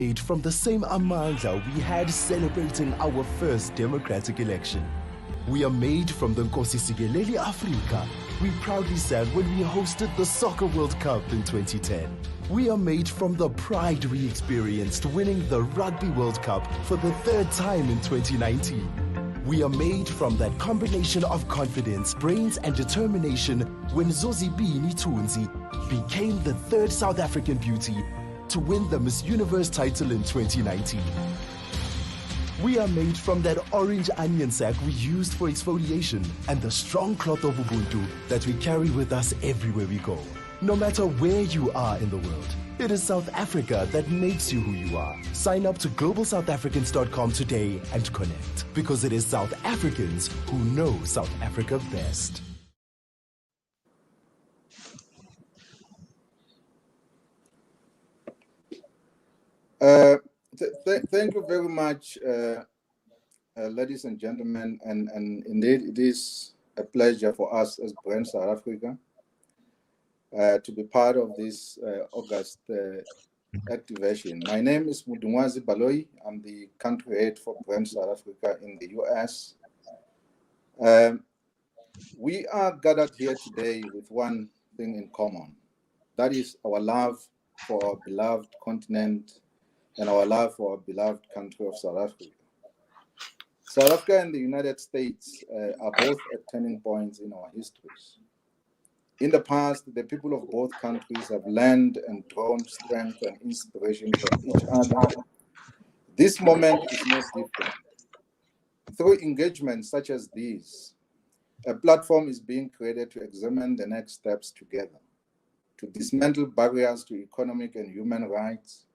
Made from the same amandla we had celebrating our first democratic election. We are made from the Nkosi Sikeleli Africa we proudly sang when we hosted the Soccer World Cup in 2010. We are made from the pride we experienced winning the Rugby World Cup for the third time in 2019. We are made from that combination of confidence, brains and determination when Zozibini Tunzi became the third South African beauty to win the Miss Universe title in 2019. We are made from that orange onion sack we used for exfoliation and the strong cloth of Ubuntu that we carry with us everywhere we go. No matter where you are in the world, it is South Africa that makes you who you are. Sign up to globalsouthafricans.com today and connect, because it is South Africans who know South Africa best. Thank you very much, ladies and gentlemen, and indeed it is a pleasure for us as Brand South Africa to be part of this August activation. My name is Lindiwe Mazibuko. I'm the country head for Brand South Africa in the US. We are gathered here today with one thing in common. That is our love for our beloved continent and our love for our beloved country of South Africa. South Africa and the United States are both at turning points in our histories. In the past, the people of both countries have learned and drawn strength and inspiration from each other. This moment is no different. Through engagements such as these, a platform is being created to examine the next steps together, to dismantle barriers to economic and human rights,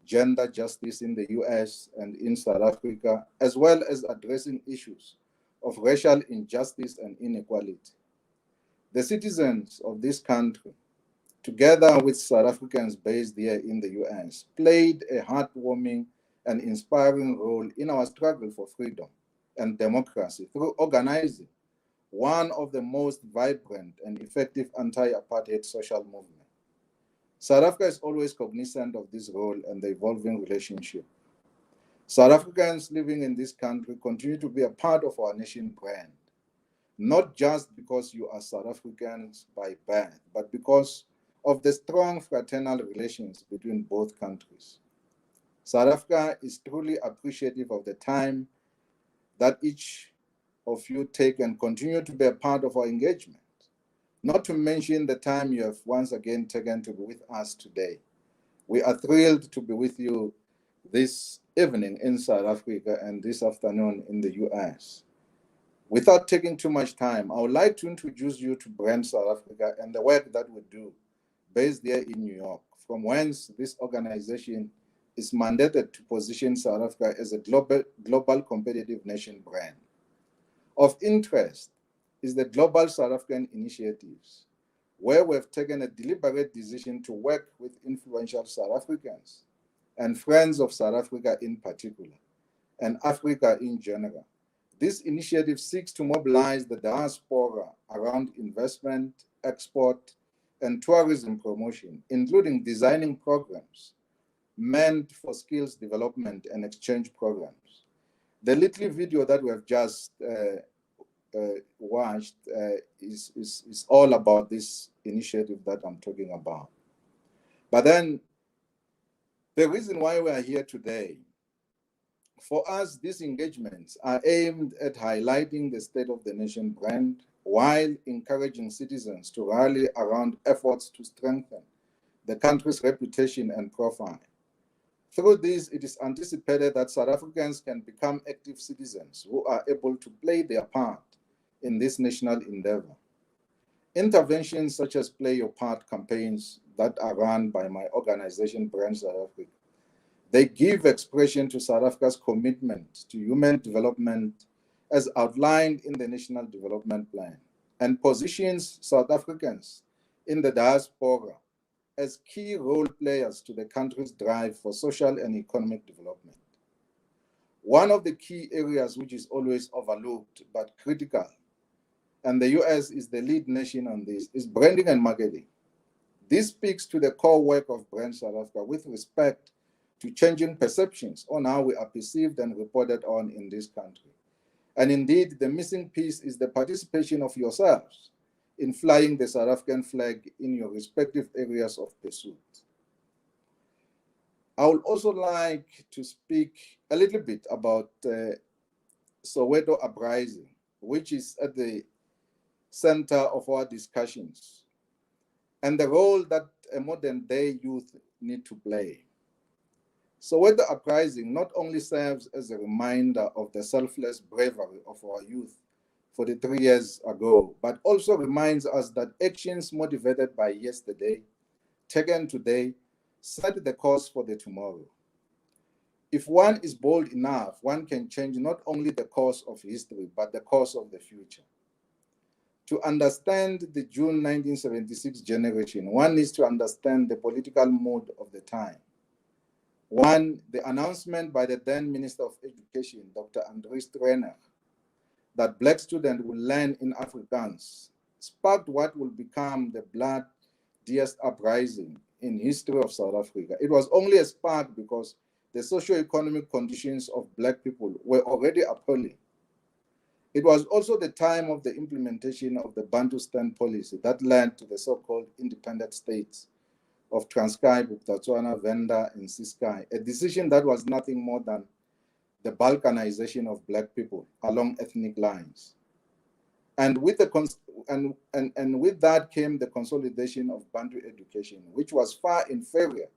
gender justice in the US and in South Africa, as well as addressing issues of racial injustice and inequality. The citizens of this country, together with South Africans based here in the US, played a heartwarming and inspiring role in our struggle for freedom and democracy through organizing one of the most vibrant and effective anti-apartheid social movements. South Africa is always cognizant of this role and the evolving relationship. South Africans living in this country continue to be a part of our nation brand, not just because you are South Africans by birth, but because of the strong fraternal relations between both countries. South Africa is truly appreciative of the time that each of you take and continue to be a part of our engagement. Not to mention the time you have once again taken to be with us today. We are thrilled to be with you this evening in South Africa and this afternoon in the US. Without taking too much time, I would like to introduce you to Brand South Africa and the work that we do based here in New York, from whence this organization is mandated to position South Africa as a global competitive nation brand. Of interest is the Global South African Initiatives, where we've taken a deliberate decision to work with influential South Africans and friends of South Africa in particular, and Africa in general. This initiative seeks to mobilize the diaspora around investment, export, and tourism promotion, including designing programs meant for skills development and exchange programs. The little video that we have just watched is all about this initiative that I'm talking about. But then the reason why we are here today, for us, these engagements are aimed at highlighting the state of the nation brand while encouraging citizens to rally around efforts to strengthen the country's reputation and profile. Through this, it is anticipated that South Africans can become active citizens who are able to play their part in this national endeavor. Interventions such as Play Your Part campaigns that are run by my organization, Brand South Africa, they give expression to South Africa's commitment to human development as outlined in the National Development Plan, and positions South Africans in the diaspora as key role players to the country's drive for social and economic development. One of the key areas which is always overlooked but critical, and the US is the lead nation on this, is branding and marketing. This speaks to the core work of Brand South Africa with respect to changing perceptions on how we are perceived and reported on in this country. And indeed, the missing piece is the participation of yourselves in flying the South African flag in your respective areas of pursuit. I would also like to speak a little bit about Soweto uprising, which is at the center of our discussions, and the role that a modern day youth need to play. Soweto uprising not only serves as a reminder of the selfless bravery of our youth 43 years ago, but also reminds us that actions motivated by yesterday, taken today, set the course for the tomorrow. If one is bold enough, one can change not only the course of history, but the course of the future. To understand the June 1976 generation, one needs to understand the political mood of the time. One, the announcement by the then Minister of Education, Dr. Andries Trainer, that black students will learn in Afrikaans, sparked what will become the bloodiest uprising in history of South Africa. It was only a spark because the socio-economic conditions of black people were already appalling. It was also the time of the implementation of the Bantustan policy that led to the so-called independent states of Transkei, Botswana, Venda, and Ciskei, a decision that was nothing more than the balkanization of black people along ethnic lines. And with with that came the consolidation of Bantu education, which was far inferior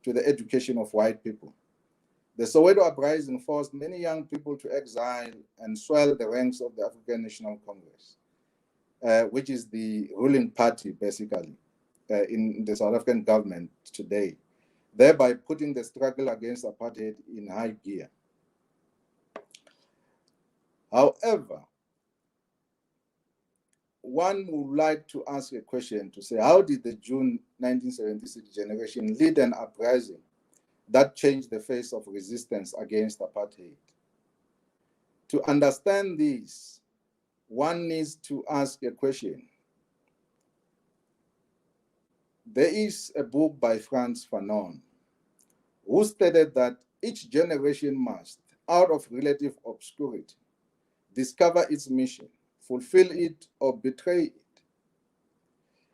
to the education of white people. The Soweto uprising forced many young people to exile and swell the ranks of the African National Congress, which is the ruling party, basically, in the South African government today, thereby putting the struggle against apartheid in high gear. However, one would like to ask a question to say, how did the June 1976 generation lead an uprising that changed the face of resistance against apartheid? To understand this, one needs to ask a question. There is a book by Frantz Fanon who stated that each generation must, out of relative obscurity, discover its mission, fulfill it, or betray it.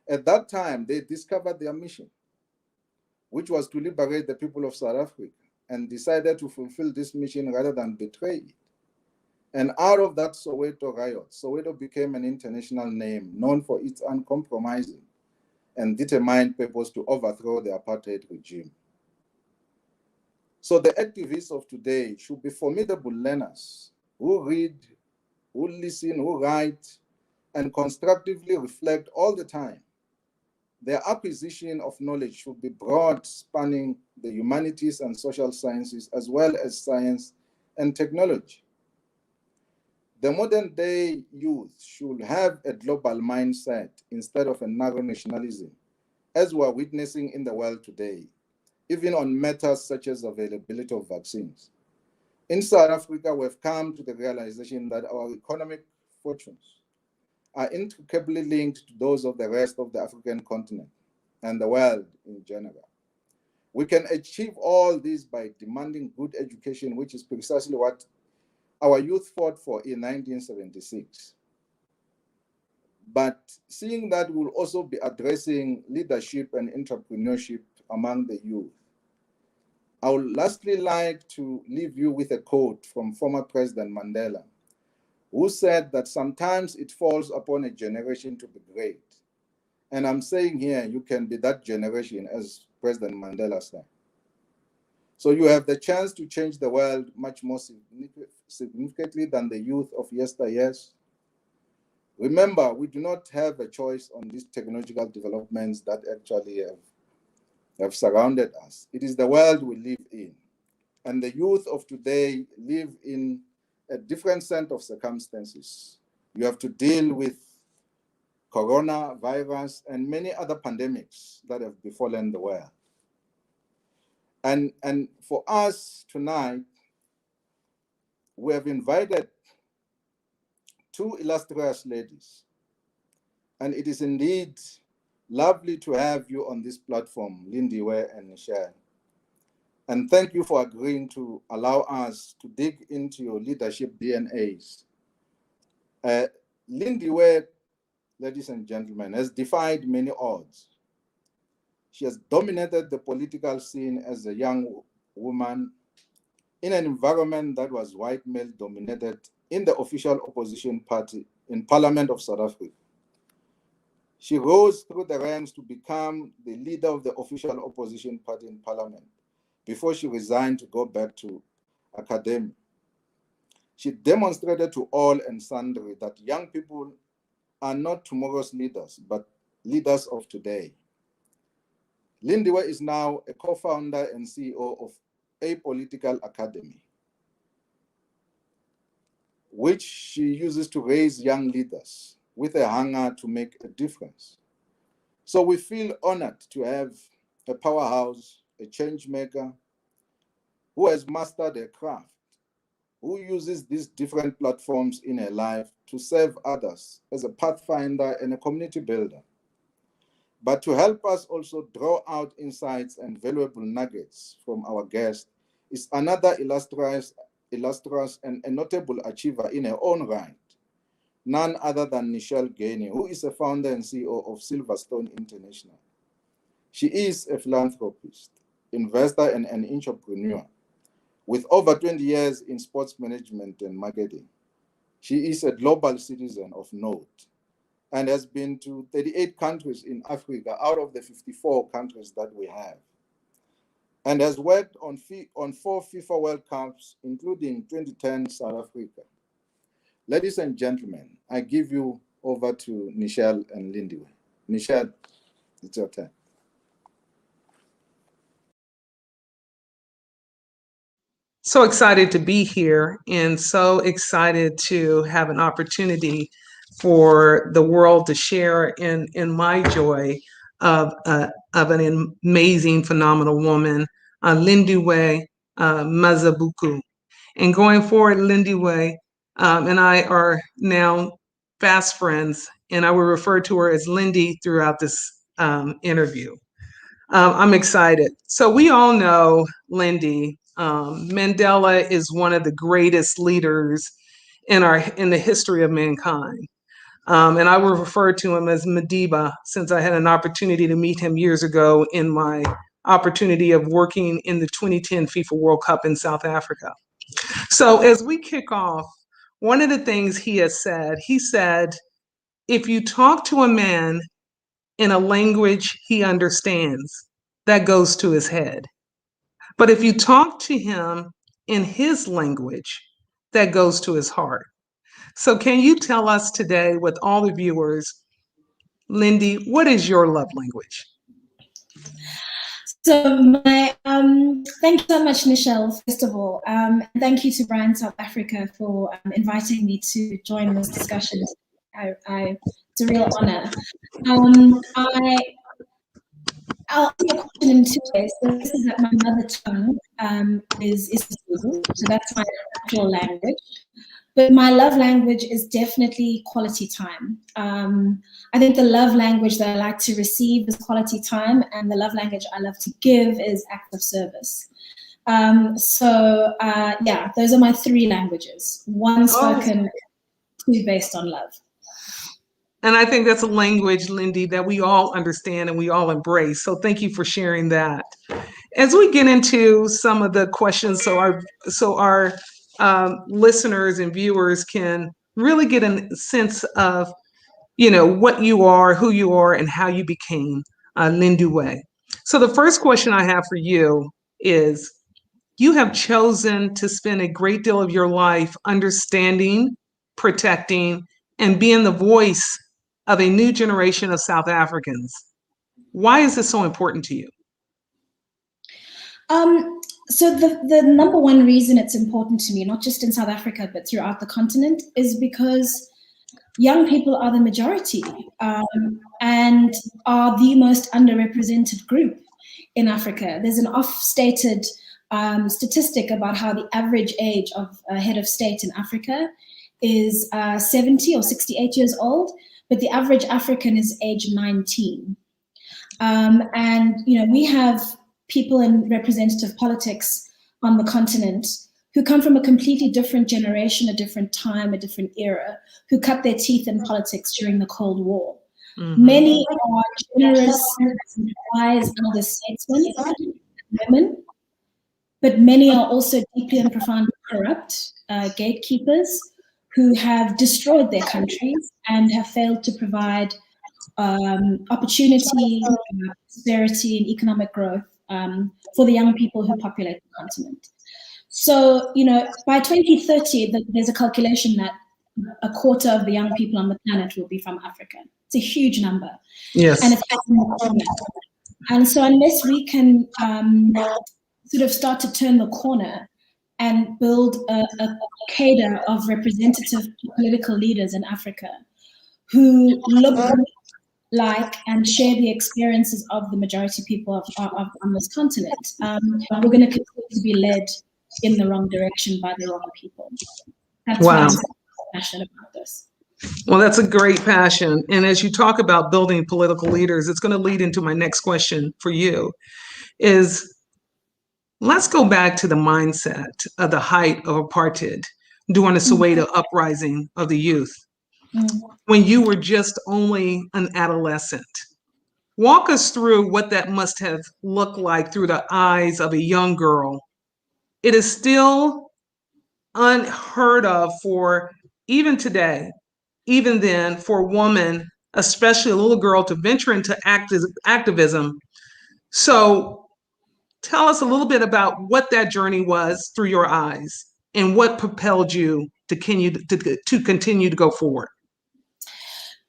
At that time, they discovered their mission, which was to liberate the people of South Africa, and decided to fulfill this mission rather than betray it. And out of that Soweto riot, Soweto became an international name known for its uncompromising and determined purpose to overthrow the apartheid regime. So the activists of today should be formidable learners who read, who listen, who write, and constructively reflect all the time. Their acquisition of knowledge should be broad, spanning the humanities and social sciences, as well as science and technology. The modern day youth should have a global mindset instead of a narrow nationalism, as we are witnessing in the world today, even on matters such as availability of vaccines. In South Africa, we've come to the realization that our economic fortunes are intricately linked to those of the rest of the African continent and the world in general. We can achieve all this by demanding good education, which is precisely what our youth fought for in 1976. But seeing that we'll also be addressing leadership and entrepreneurship among the youth, I would lastly like to leave you with a quote from former President Mandela, who said that sometimes it falls upon a generation to be great. And I'm saying here, you can be that generation, as President Mandela said. So you have the chance to change the world much more significantly than the youth of yesteryears. Remember, we do not have a choice on these technological developments that actually have surrounded us. It is the world we live in. And the youth of today live in a different set of circumstances. You have to deal with coronavirus and many other pandemics that have befallen the world. And for us tonight, we have invited two illustrious ladies. And it is indeed lovely to have you on this platform, Lindiwe and Nichelle. And thank you for agreeing to allow us to dig into your leadership DNAs. Lindiwe, ladies and gentlemen, has defied many odds. She has dominated the political scene as a young woman in an environment that was white male dominated in the official opposition party in Parliament of South Africa. She rose through the ranks to become the leader of the official opposition party in Parliament before she resigned to go back to academia. She demonstrated to all and sundry that young people are not tomorrow's leaders, but leaders of today. Lindiwe is now a co-founder and CEO of Apolitical Academy, which she uses to raise young leaders with a hunger to make a difference. So we feel honored to have a powerhouse, a change maker, who has mastered her craft, who uses these different platforms in her life to serve others as a pathfinder and a community builder. But to help us also draw out insights and valuable nuggets from our guest is another illustrious and a notable achiever in her own right, none other than Nichelle Gainey, who is a founder and CEO of Silverstone International. She is a philanthropist, investor, and an entrepreneur with over 20 years in sports management and marketing. She is a global citizen of note and has been to 38 countries in Africa out of the 54 countries that we have, and has worked on 4 FIFA World Cups, including 2010 South Africa. Ladies and gentlemen, I give you over to Nichelle and Lindiwe. Nichelle, it's your turn. So excited to be here and so excited to have an opportunity for the world to share in my joy of an amazing, phenomenal woman, Lindiwe Mazibuko. And going forward, Lindiwe and I are now fast friends, and I will refer to her as Lindy throughout this interview. I'm excited. So we all know Lindy. Mandela is one of the greatest leaders in the history of mankind. And I will refer to him as Madiba, since I had an opportunity to meet him years ago in my opportunity of working in the 2010 FIFA World Cup in South Africa. So as we kick off, one of the things he said, if you talk to a man in a language he understands, that goes to his head. But if you talk to him in his language, that goes to his heart. So can you tell us today, with all the viewers, Lindy, what is your love language? So thank you so much, Nichelle, first of all. Thank you to Brian South Africa for inviting me to join this discussion. It's a real honor. I'll answer your question in 2 ways. So this is that my mother tongue is Zulu, so that's my natural language. But my love language is definitely quality time. I think the love language that I like to receive is quality time, and the love language I love to give is acts of service. Yeah, those are my 3 languages. 1 spoken, 2 based on love. And I think that's a language, Lindy, that we all understand and we all embrace. So thank you for sharing that. As we get into some of the questions, so our listeners and viewers can really get a sense of, what you are, who you are, and how you became Lindiwe. So the first question I have for you is, you have chosen to spend a great deal of your life understanding, protecting, and being the voice of a new generation of South Africans. Why is this so important to you? So the number one reason it's important to me, not just in South Africa, but throughout the continent, is because young people are the majority and are the most underrepresented group in Africa. There's an oft-stated statistic about how the average age of a head of state in Africa is 70 or 68 years old, but the average African is age 19. And we have people in representative politics on the continent who come from a completely different generation, a different time, a different era, who cut their teeth in politics during the Cold War. Many are generous, wise, elder statesmen, women, but many are also deeply and profoundly corrupt gatekeepers who have destroyed their countries and have failed to provide opportunity, prosperity, and economic growth for the young people who populate the continent. So, by 2030, there's a calculation that a quarter of the young people on the planet will be from Africa. It's a huge number. Yes. And and so unless we can sort of start to turn the corner and build a cadre of representative political leaders in Africa who look like and share the experiences of the majority people on this continent, we're going to continue to be led in the wrong direction by the wrong people. That's why I'm so passionate about this. Well, that's a great passion. And as you talk about building political leaders, it's going to lead into my next question for you is, let's go back to the mindset of the height of apartheid during the Soweto uprising of the youth, when you were just only an adolescent. Walk us through what that must have looked like through the eyes of a young girl. It is still unheard of for, even today, even then, for a woman, especially a little girl, to venture into activism. So tell us a little bit about what that journey was through your eyes and what propelled you to continue to go forward.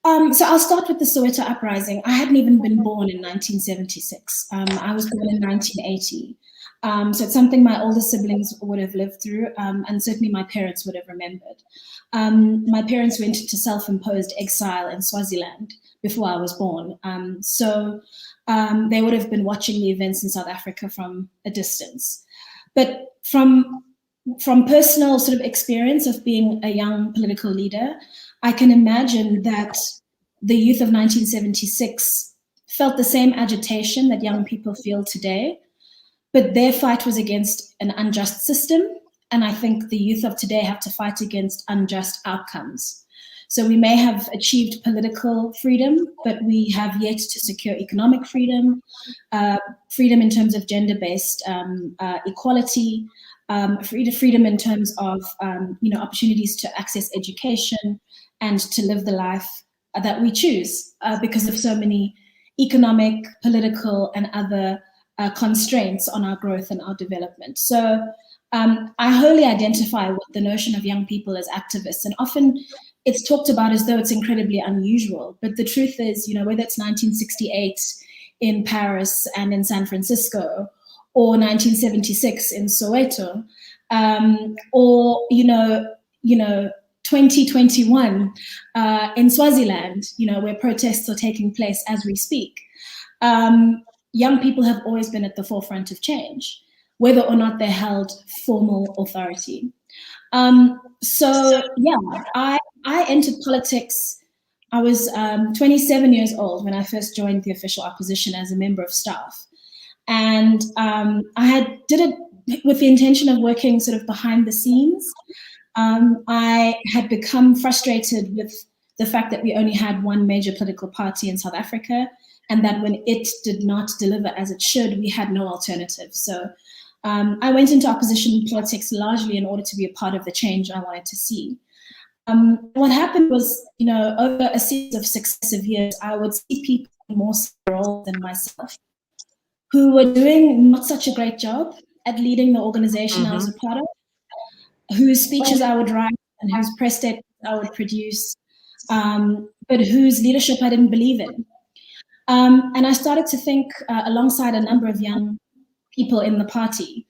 So I'll start with the Soweto uprising. I hadn't even been born in 1976. I was born in 1980. So it's something my older siblings would have lived through, and certainly my parents would have remembered. My parents went into self-imposed exile in Swaziland before I was born. So they would have been watching the events in South Africa from a distance. But from personal sort of experience of being a young political leader, I can imagine that the youth of 1976 felt the same agitation that young people feel today, but their fight was against an unjust system. And I think the youth of today have to fight against unjust outcomes. So we may have achieved political freedom, but we have yet to secure economic freedom, freedom in terms of gender-based equality, freedom in terms of opportunities to access education and to live the life that we choose because of so many economic, political, and other constraints on our growth and our development. So I wholly identify with the notion of young people as activists, and often it's talked about as though it's incredibly unusual. But the truth is, whether it's 1968 in Paris and in San Francisco, or 1976 in Soweto, or 2021 in Swaziland, where protests are taking place as we speak. Young people have always been at the forefront of change, whether or not they held formal authority. I entered politics. I was 27 years old when I first joined the official opposition as a member of staff. And I did it with the intention of working sort of behind the scenes. I had become frustrated with the fact that we only had one major political party in South Africa, and that when it did not deliver as it should, we had no alternative. So I went into opposition politics largely in order to be a part of the change I wanted to see. What happened was, over a series of successive years, I would see people more senior than myself who were doing not such a great job at leading the organization I was a part of, whose speeches I would write and whose press statements I would produce, but whose leadership I didn't believe in. And I started to think, alongside a number of young people in the party,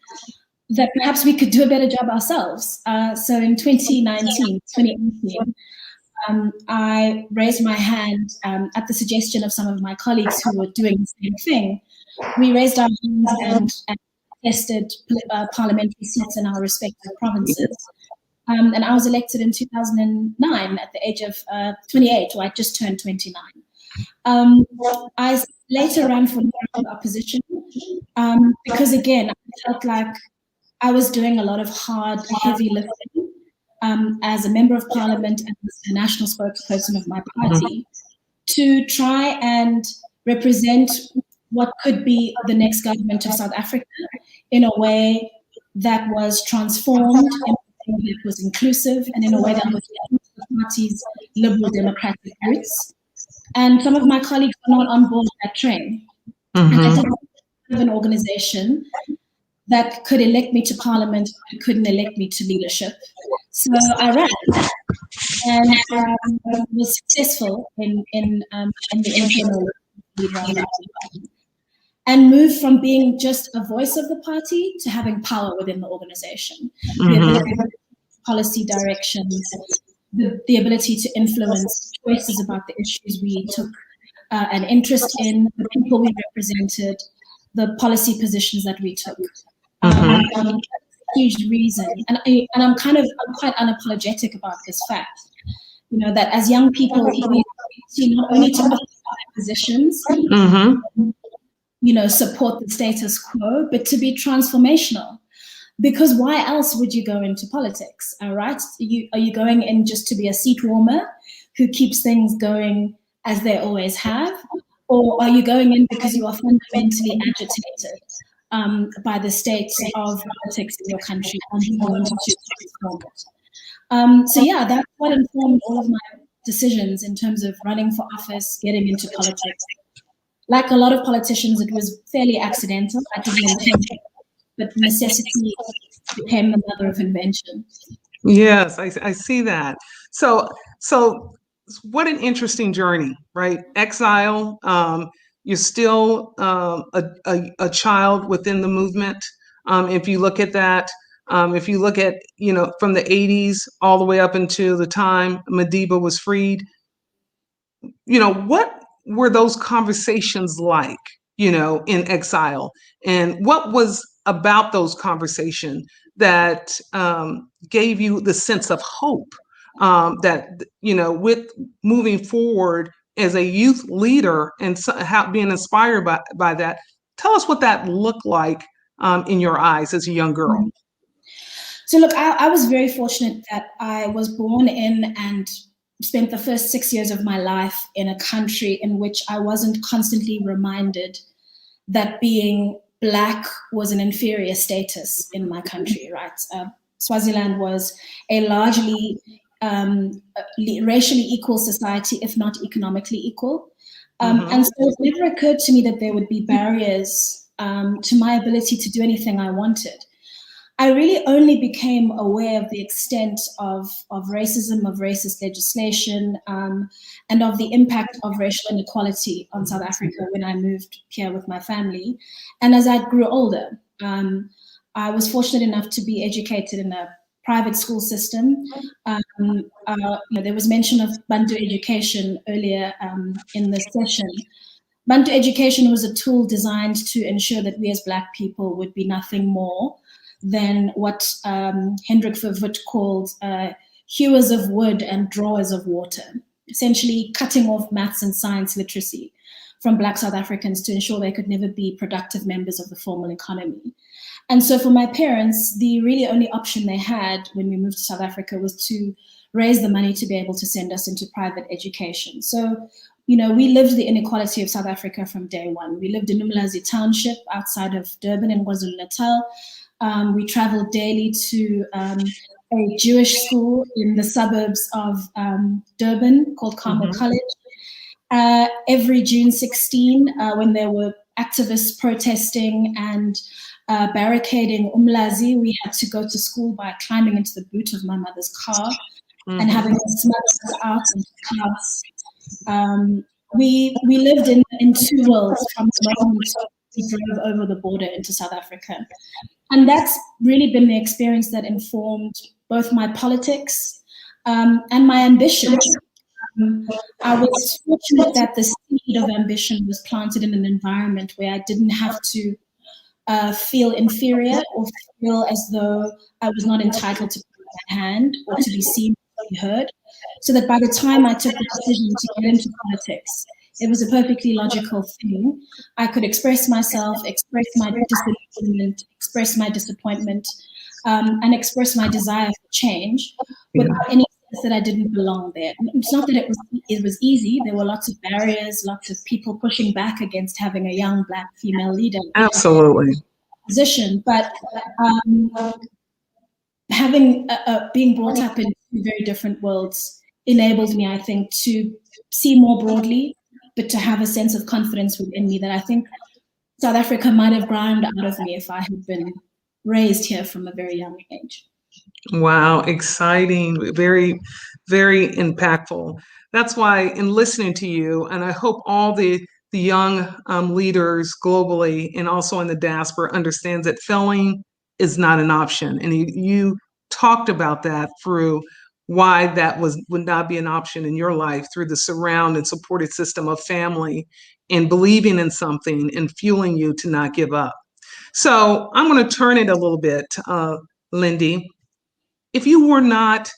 that perhaps we could do a better job ourselves. So in 2018, I raised my hand at the suggestion of some of my colleagues who were doing the same thing. We raised our hands and tested parliamentary seats in our respective provinces. And I was elected in 2009 at the age of 28, or I just turned 29. I later ran for the opposition because again, I felt like I was doing a lot of hard, heavy lifting as a member of parliament and as a national spokesperson of my party to try and represent what could be the next government of South Africa in a way that was transformed, in a way that was inclusive, and in a way that was the party's liberal democratic roots. And some of my colleagues were not on board that train. And I didn't have an organization that could elect me to parliament, but couldn't elect me to leadership. So I ran and was successful in the internal leader of the party, and moved from being just a voice of the party to having power within the organization. The ability to policy directions, the ability to influence choices about the issues we took an interest in, the people we represented, the policy positions that we took. Huge reason, and I'm quite unapologetic about this fact. You know, that as young people, we see not only to occupy positions, you know, support the status quo, but to be transformational. Because why else would you go into politics? All right, are you going in just to be a seat warmer who keeps things going as they always have, or are you going in because you are fundamentally agitated by the state of politics in your country and you want to transform it? So yeah, that's what informed all of my decisions in terms of running for office, getting into politics. Like a lot of politicians, it was fairly accidental. I didn't intend it, but necessity became the mother of invention. Yes, I see that. So what an interesting journey, right? Exile. You're still a child within the movement. If you look at that, if you look at, you know, from the 80s all the way up until the time Madiba was freed, you know, what were those conversations like, you know, in exile? And what was about those conversations that gave you the sense of hope that, you know, with moving forward as a youth leader and being inspired by that? Tell us what that looked like in your eyes as a young girl. So look, I was very fortunate that I was born in and spent the first 6 years of my life in a country in which I wasn't constantly reminded that being Black was an inferior status in my country, right? Swaziland was a largely racially equal society, if not economically equal. And so it never occurred to me that there would be barriers to my ability to do anything I wanted. I really only became aware of the extent of racism, of racist legislation, and of the impact of racial inequality on South Africa when I moved here with my family. And as I grew older, I was fortunate enough to be educated in a private school system. You know, there was mention of Bantu education earlier in this session. Bantu education was a tool designed to ensure that we as Black people would be nothing more than what Hendrik Verwoerd called hewers of wood and drawers of water, essentially cutting off maths and science literacy from Black South Africans to ensure they could never be productive members of the formal economy. And so for my parents, the really only option they had when we moved to South Africa was to raise the money to be able to send us into private education. So, you know, we lived the inequality of South Africa from day one. We lived in Umlazi Township outside of Durban in KwaZulu-Natal. We traveled daily to a Jewish school in the suburbs of Durban called Carmel College. Every June 16, when there were activists protesting and barricading Umlazi, we had to go to school by climbing into the boot of my mother's car and having to smuggle us out into class. We lived in two worlds from the moment we drove over the border into South Africa. And that's really been the experience that informed both my politics and my ambition. I was fortunate that the seed of ambition was planted in an environment where I didn't have to feel inferior or feel as though I was not entitled to put my hand or to be seen or be heard. So that by the time I took the decision to get into politics, It was a perfectly logical thing. I could express myself, express my disillusionment, express my disappointment, and express my desire for change without any sense that I didn't belong there. It's not that it was easy. There were lots of barriers, lots of people pushing back against having a young Black female leader. Absolutely. Position, but having being brought up in two very different worlds enabled me, I think, to see more broadly, but to have a sense of confidence within me that I think South Africa might have ground out of me if I had been raised here from a very young age. Wow, exciting, very, very impactful. That's why in listening to you, and I hope all the young leaders globally and also in the diaspora understands that failing is not an option. And you talked about that through why that would not be an option in your life, through the surround and supported system of family and believing in something and fueling you to not give up. So I'm going to turn it a little bit, Lindy. If you were not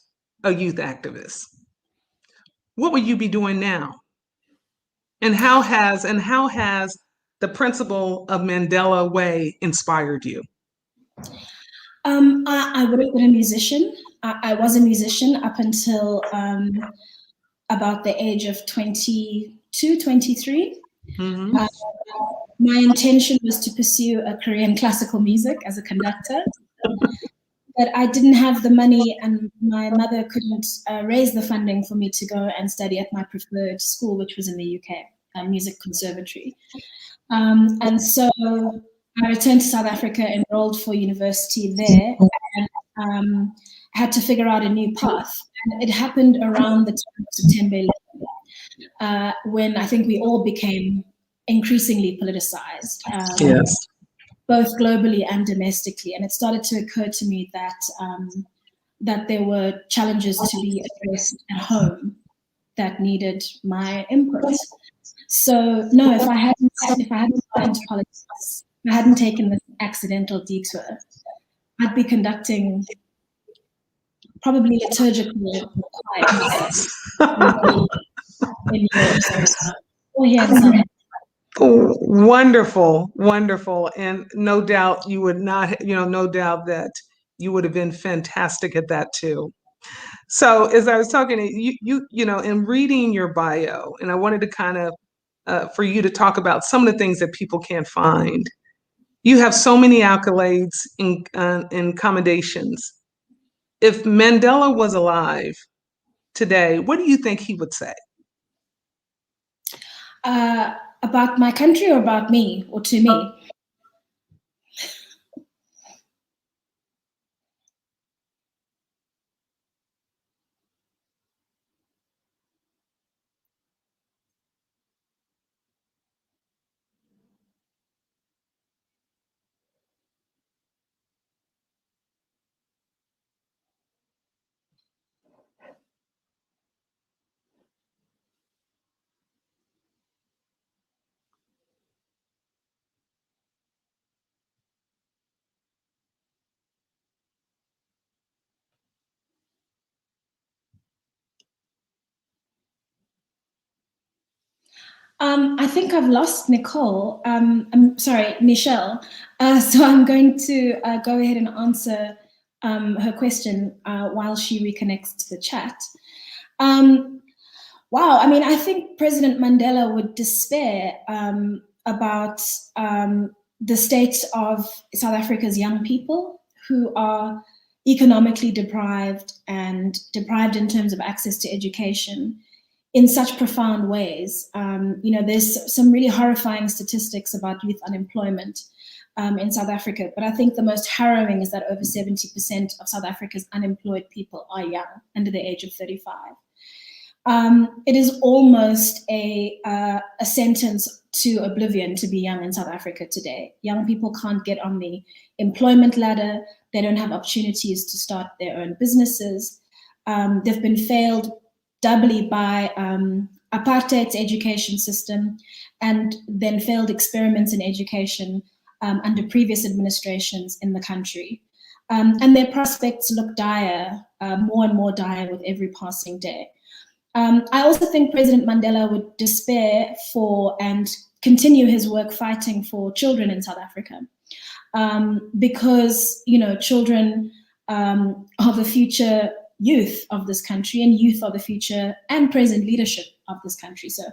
a youth activist, what would you be doing now? And how has the principle of Mandela Way inspired you? I would have been a musician. I was a musician up until about the age of 22, 23. Mm-hmm. My intention was to pursue a career in classical music as a conductor, but I didn't have the money and my mother couldn't raise the funding for me to go and study at my preferred school, which was in the UK, Music Conservatory. And so I returned to South Africa, enrolled for university there, and had to figure out a new path. And it happened around the time of September 11, when I think we all became increasingly politicized, Yes. both globally and domestically. And it started to occur to me that that there were challenges to be addressed at home that needed my input. So no, if I hadn't got into politics, if I hadn't taken this accidental detour, I'd be conducting probably liturgical choirs in Europe or here in South Africa. Oh, wonderful, wonderful. And no doubt you would not, no doubt that you would have been fantastic at that too. So as I was talking to you, in reading your bio, and I wanted to kind of, for you to talk about some of the things that people can't find. You have so many accolades and commendations. If Mandela was alive today, what do you think he would say? About my country or about me or to me? I think I've lost Nicole. I'm sorry, Nichelle. So I'm going to go ahead and answer her question while she reconnects to the chat. Wow, I mean, I think President Mandela would despair about the state of South Africa's young people who are economically deprived and deprived in terms of access to education in such profound ways. There's some really horrifying statistics about youth unemployment in South Africa, but I think the most harrowing is that over 70% of South Africa's unemployed people are young, under the age of 35. It is almost a sentence to oblivion to be young in South Africa today. Young people can't get on the employment ladder. They don't have opportunities to start their own businesses. They've been failed doubly by apartheid's education system and then failed experiments in education under previous administrations in the country. And their prospects look dire, more and more dire with every passing day. I also think President Mandela would despair for and continue his work fighting for children in South Africa, because children are the future youth of this country, and youth are the future and present leadership of this country. So,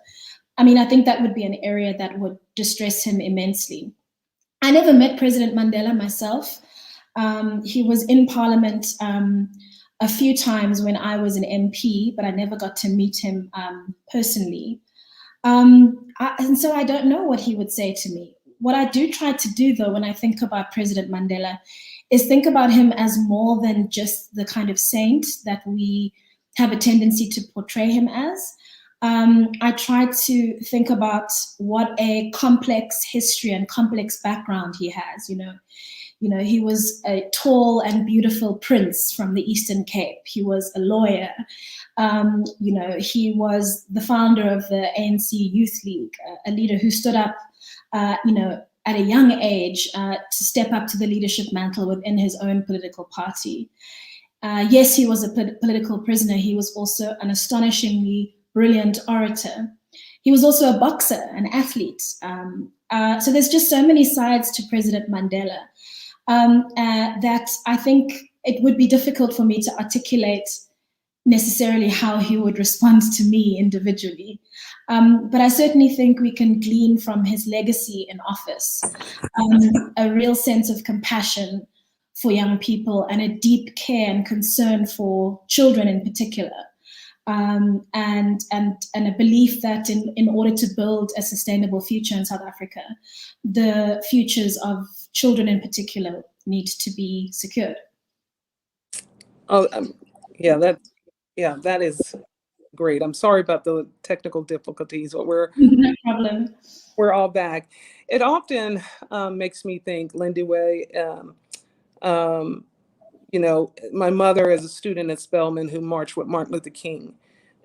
I think that would be an area that would distress him immensely. I never met President Mandela myself. He was in Parliament a few times when I was an MP, but I never got to meet him personally. And so I don't know what he would say to me. What I do try to do, though, when I think about President Mandela, is think about him as more than just the kind of saint that we have a tendency to portray him as. I try to think about what a complex history and complex background he has. He was a tall and beautiful prince from the Eastern Cape. He was a lawyer. He was the founder of the ANC Youth League, a leader who stood up, at a young age to step up to the leadership mantle within his own political party. Yes, he was a political prisoner. He was also an astonishingly brilliant orator. He was also a boxer, an athlete. So there's just so many sides to President Mandela that I think it would be difficult for me to articulate necessarily how he would respond to me individually. But I certainly think we can glean from his legacy in office a real sense of compassion for young people and a deep care and concern for children in particular. And a belief that in order to build a sustainable future in South Africa, the futures of children in particular need to be secured. Oh, that is great. I'm sorry about the technical difficulties, but no problem. We're all back. It often makes me think, Lindiwe, my mother is a student at Spelman who marched with Martin Luther King,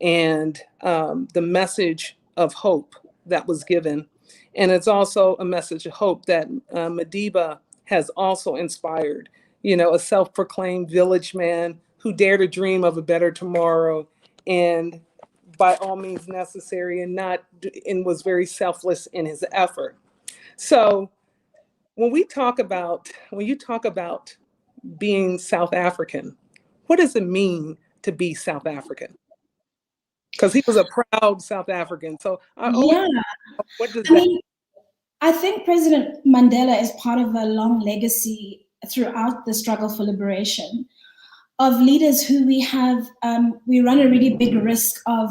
and the message of hope that was given. And it's also a message of hope that Madiba has also inspired, a self-proclaimed village man who dared to dream of a better tomorrow, and by all means necessary, and was very selfless in his effort. So when you talk about being South African, what does it mean to be South African? Because he was a proud South African. So what does that? I think President Mandela is part of a long legacy throughout the struggle for liberation of leaders who we run a really big risk of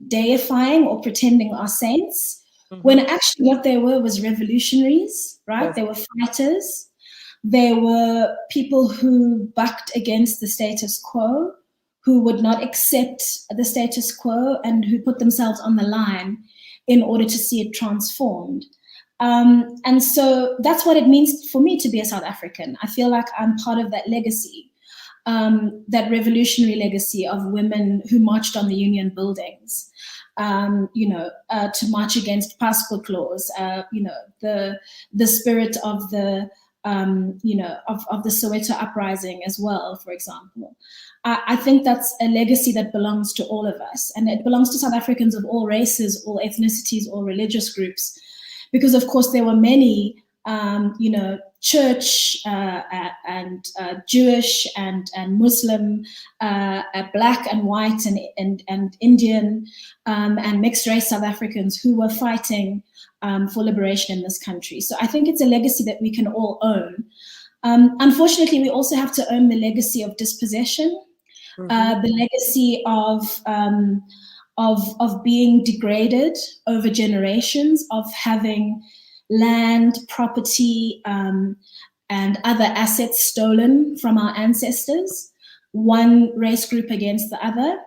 deifying or pretending are saints, when actually what they were was revolutionaries, right? Yes. They were fighters. They were people who bucked against the status quo, who would not accept the status quo, and who put themselves on the line in order to see it transformed. And so that's what it means for me to be a South African. I feel like I'm part of that legacy, that revolutionary legacy of women who marched on the union buildings, to march against passport laws, the spirit of the of the Soweto uprising as well, for example. I think that's a legacy that belongs to all of us, and it belongs to South Africans of all races, all ethnicities, all religious groups, because of course there were many, church and Jewish and Muslim, black and white and Indian and mixed race South Africans who were fighting for liberation in this country. So I think it's a legacy that we can all own. Unfortunately, we also have to own the legacy of dispossession, the legacy of being degraded over generations, of having land, property, and other assets stolen from our ancestors, one race group against the other.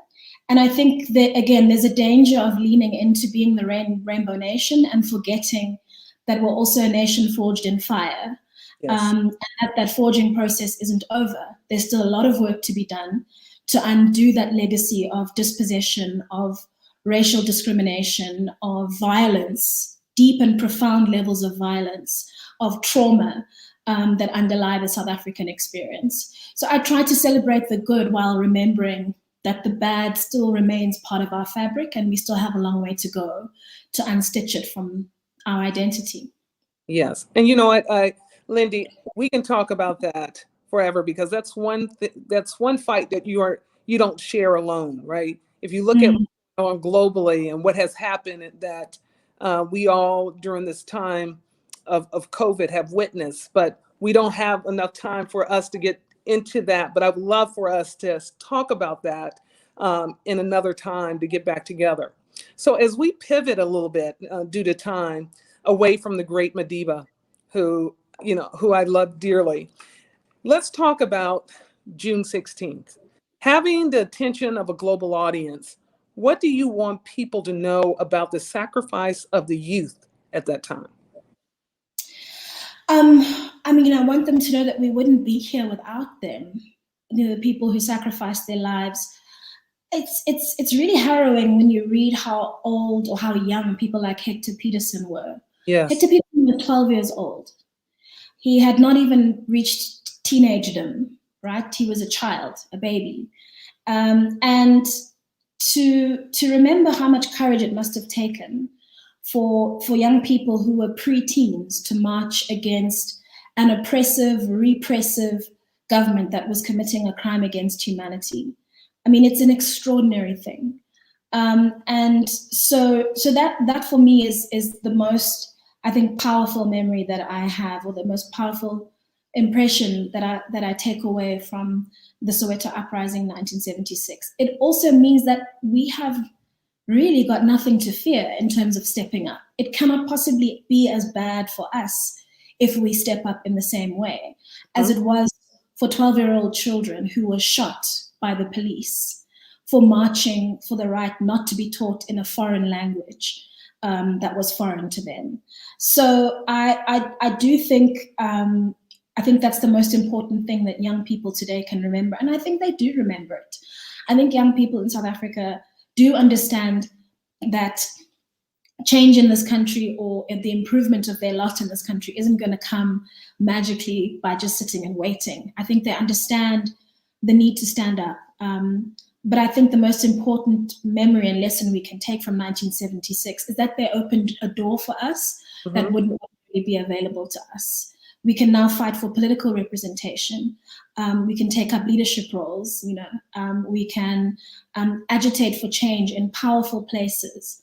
And I think that, again, there's a danger of leaning into being the rainbow nation and forgetting that we're also a nation forged in fire. Yes. And that forging process isn't over. There's still a lot of work to be done to undo that legacy of dispossession, of racial discrimination, of violence, deep and profound levels of violence, of trauma that underlie the South African experience. So I try to celebrate the good while remembering that the bad still remains part of our fabric, and we still have a long way to go to unstitch it from our identity. Yes. And you know what, Lindy, we can talk about that forever, because that's one fight that you don't share alone, right? If you look at globally and what has happened, that we all during this time of COVID have witnessed, but we don't have enough time for us to get into that. But I would love for us to talk about that in another time, to get back together. So as we pivot a little bit due to time, away from the great Madiba, who I love dearly, let's talk about June 16th. Having the attention of a global audience, what do you want people to know about the sacrifice of the youth at that time? I mean, I want them to know that we wouldn't be here without them. The people who sacrificed their lives. It's really harrowing when you read how old or how young people like Hector Peterson were. Yes. Hector Peterson was 12 years old. He had not even reached teenagedom, right? He was a child, a baby. And to remember how much courage it must have taken for young people who were pre-teens to march against an oppressive, repressive government that was committing a crime against humanity. I mean, it's an extraordinary thing. And so that for me is the most, I think, powerful memory that I have, or the most powerful impression that I take away from the Soweto uprising in 1976. It also means that we have really got nothing to fear in terms of stepping up. It cannot possibly be as bad for us if we step up in the same way as it was for 12-year-old children who were shot by the police for marching for the right not to be taught in a foreign language that was foreign to them. So I do think, I think that's the most important thing that young people today can remember. And I think they do remember it. I think young people in South Africa do understand that change in this country, or the improvement of their lot in this country, isn't going to come magically by just sitting and waiting. I think they understand the need to stand up. But I think the most important memory and lesson we can take from 1976 is that they opened a door for us that wouldn't really be available to us. We can now fight for political representation. We can take up leadership roles. We can agitate for change in powerful places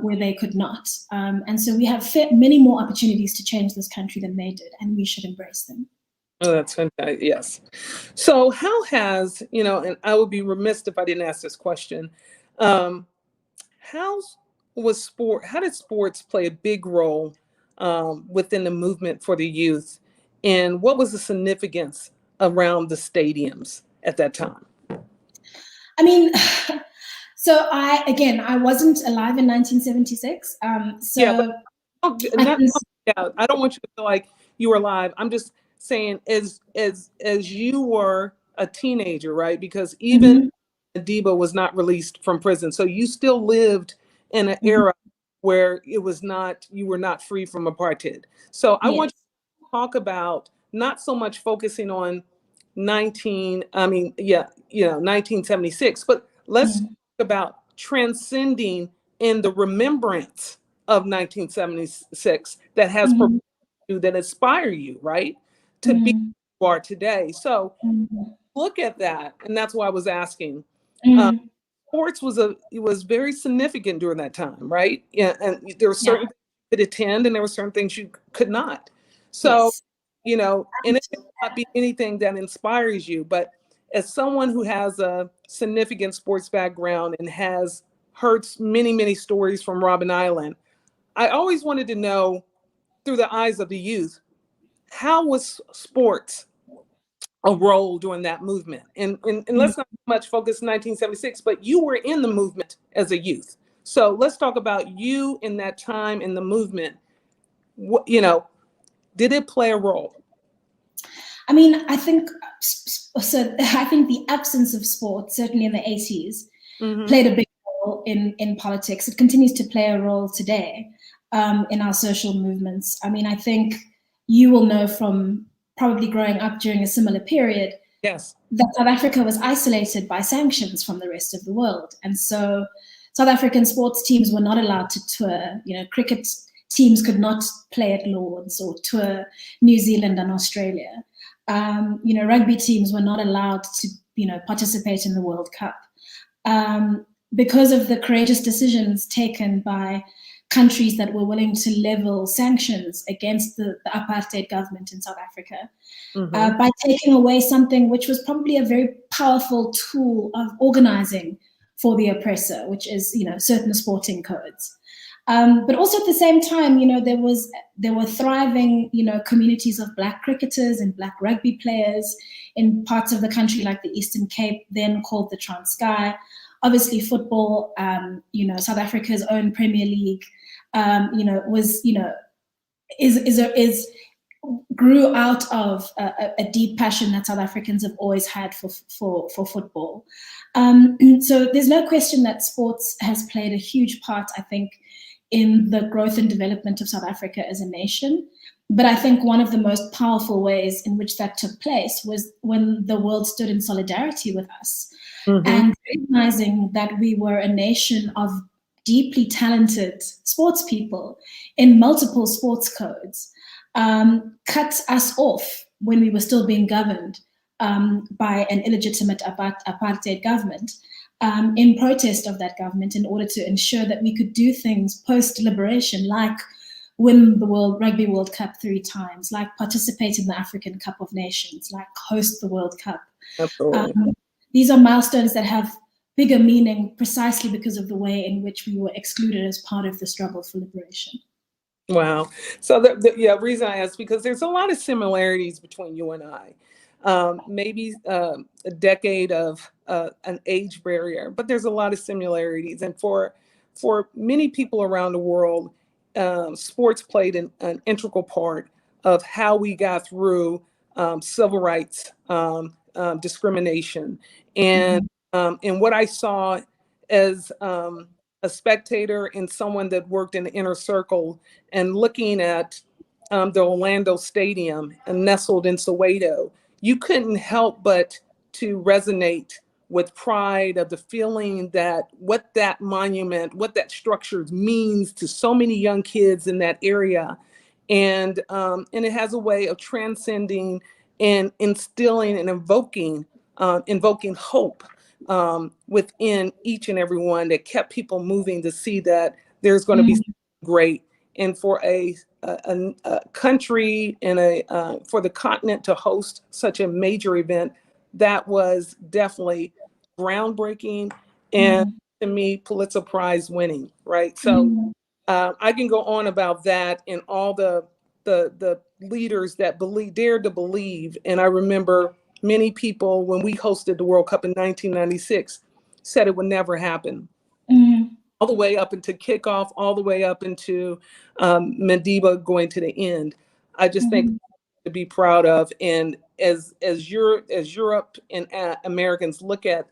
where they could not. And so we have many more opportunities to change this country than they did, and we should embrace them. Oh, that's fantastic. Yes. So how has, and I would be remiss if I didn't ask this question, how did sports play a big role within the movement for the youth? And what was the significance around the stadiums at that time? I mean, so I wasn't alive in 1976. I don't want you to feel like you were alive. I'm just saying, as you were a teenager, right? Because even Madiba was not released from prison, so you still lived in an era where you were not free from apartheid. So I want you to talk about not so much focusing on 1976, but let's talk about transcending in the remembrance of 1976 that has that inspire you, right, to be who you are today. So look at that, and that's why I was asking. Sports was very significant during that time, right? Yeah, and there were certain things you could attend, and there were certain things you could not. So, and it could not be anything that inspires you, but as someone who has a significant sports background and has heard many, many stories from Robben Island, I always wanted to know, through the eyes of the youth, how was sports a role during that movement? And let's not much focus 1976, but you were in the movement as a youth. So let's talk about you in that time in the movement. Did it play a role? I mean, I think the absence of sport, certainly in the 80s, played a big role in politics. It continues to play a role today in our social movements. I mean, I think you will know from probably growing up during a similar period Yes. that South Africa was isolated by sanctions from the rest of the world. And so South African sports teams were not allowed to tour. Cricket teams could not play at Lords or tour New Zealand and Australia. Rugby teams were not allowed to, participate in the World Cup because of the courageous decisions taken by countries that were willing to level sanctions against the apartheid government in South Africa. By taking away something which was probably a very powerful tool of organizing for the oppressor, which is, certain sporting codes. But also at the same time, there were thriving, communities of Black cricketers and Black rugby players in parts of the country like the Eastern Cape, then called the Transkei. Obviously, football, South Africa's own Premier League, grew out of a deep passion that South Africans have always had for football. So there's no question that sports has played a huge part, I think, in the growth and development of South Africa as a nation. But I think one of the most powerful ways in which that took place was when the world stood in solidarity with us and recognizing that we were a nation of deeply talented sports people in multiple sports codes, cut us off when we were still being governed by an illegitimate apartheid government, in protest of that government, in order to ensure that we could do things post-liberation, like win the Rugby World Cup 3 times, like participate in the African Cup of Nations, like host the World Cup. Absolutely. These are milestones that have bigger meaning precisely because of the way in which we were excluded as part of the struggle for liberation. Wow. So the reason I asked, because there's a lot of similarities between you and I. Maybe a decade of an age barrier, but there's a lot of similarities. And for many people around the world, sports played an integral part of how we got through civil rights discrimination. And what I saw as a spectator and someone that worked in the inner circle and looking at the Orlando Stadium and nestled in Soweto, you couldn't help but to resonate with pride of the feeling that what that monument, what that structure means to so many young kids in that area. And it has a way of transcending and instilling and invoking hope within each and every one, that kept people moving to see that there's going to be something great. And for a country and for the continent to host such a major event, that was definitely groundbreaking and, to me, Pulitzer Prize winning, right? So I can go on about that and all the leaders that dared to believe. And I remember many people, when we hosted the World Cup in 1996, said it would never happen. All the way up into kickoff, all the way up into Madiba going to the end. I just think to be proud of. And as Europe and Americans look at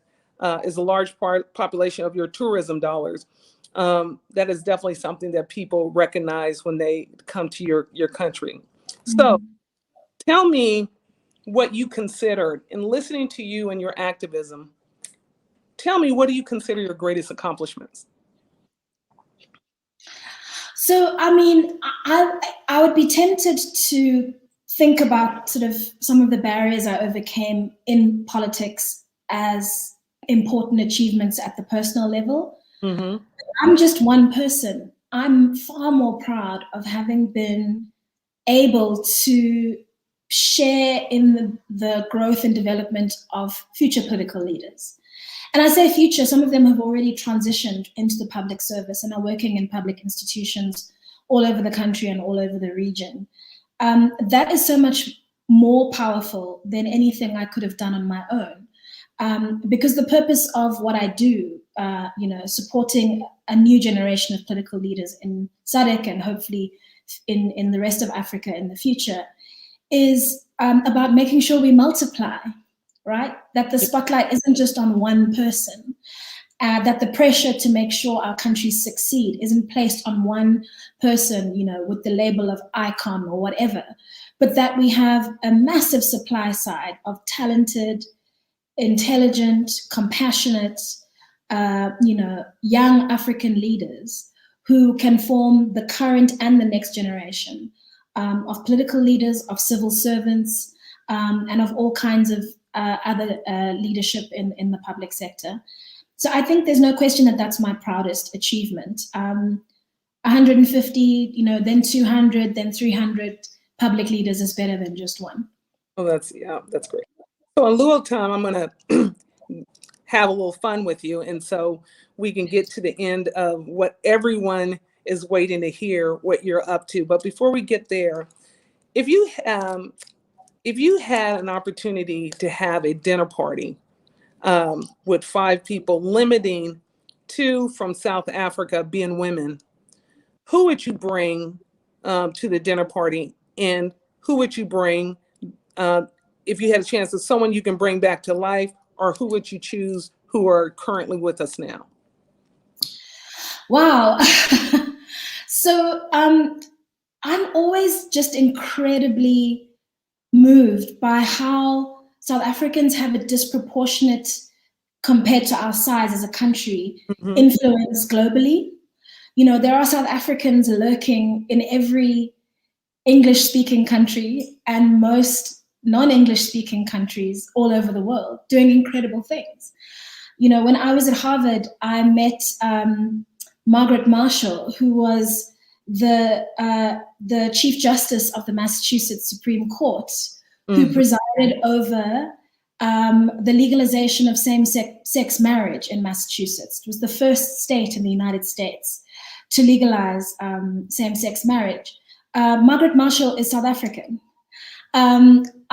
is a large population of your tourism dollars, that is definitely something that people recognize when they come to your country. So tell me what you considered, in listening to you and your activism, tell me, what do you consider your greatest accomplishments? So, I mean, I would be tempted to think about sort of some of the barriers I overcame in politics as important achievements at the personal level. I'm just one person. I'm far more proud of having been able to share in the growth and development of future political leaders. And I say future, some of them have already transitioned into the public service and are working in public institutions all over the country and all over the region. That is so much more powerful than anything I could have done on my own. Because the purpose of what I do, supporting a new generation of political leaders in SADC and hopefully in the rest of Africa in the future, is about making sure we multiply, right? That the spotlight isn't just on one person. that the pressure to make sure our countries succeed isn't placed on one person, with the label of icon or whatever, but that we have a massive supply side of talented, intelligent, compassionate, young African leaders who can form the current and the next generation of political leaders, of civil servants, and of all kinds of other leadership in the public sector. So I think there's no question that that's my proudest achievement. 150, then 200, then 300 public leaders is better than just one. Oh, that's great. So in lieu of time, I'm going to have a little fun with you. And so we can get to the end of what everyone is waiting to hear, what you're up to. But before we get there, if you had an opportunity to have a dinner party with 5 people, limiting 2 from South Africa being women, who would you bring to the dinner party? And who would you bring if you had a chance, of someone you can bring back to life, or who would you choose who are currently with us now? Wow. So I'm always just incredibly moved by how South Africans have a disproportionate, compared to our size as a country, influence globally. There are South Africans lurking in every English-speaking country and most non-English-speaking countries all over the world, doing incredible things. When I was at Harvard, I met Margaret Marshall, who was the Chief Justice of the Massachusetts Supreme Court, who presided over the legalization of same-sex marriage in Massachusetts. It was the first state in the United States to legalize same-sex marriage. Margaret Marshall is South African.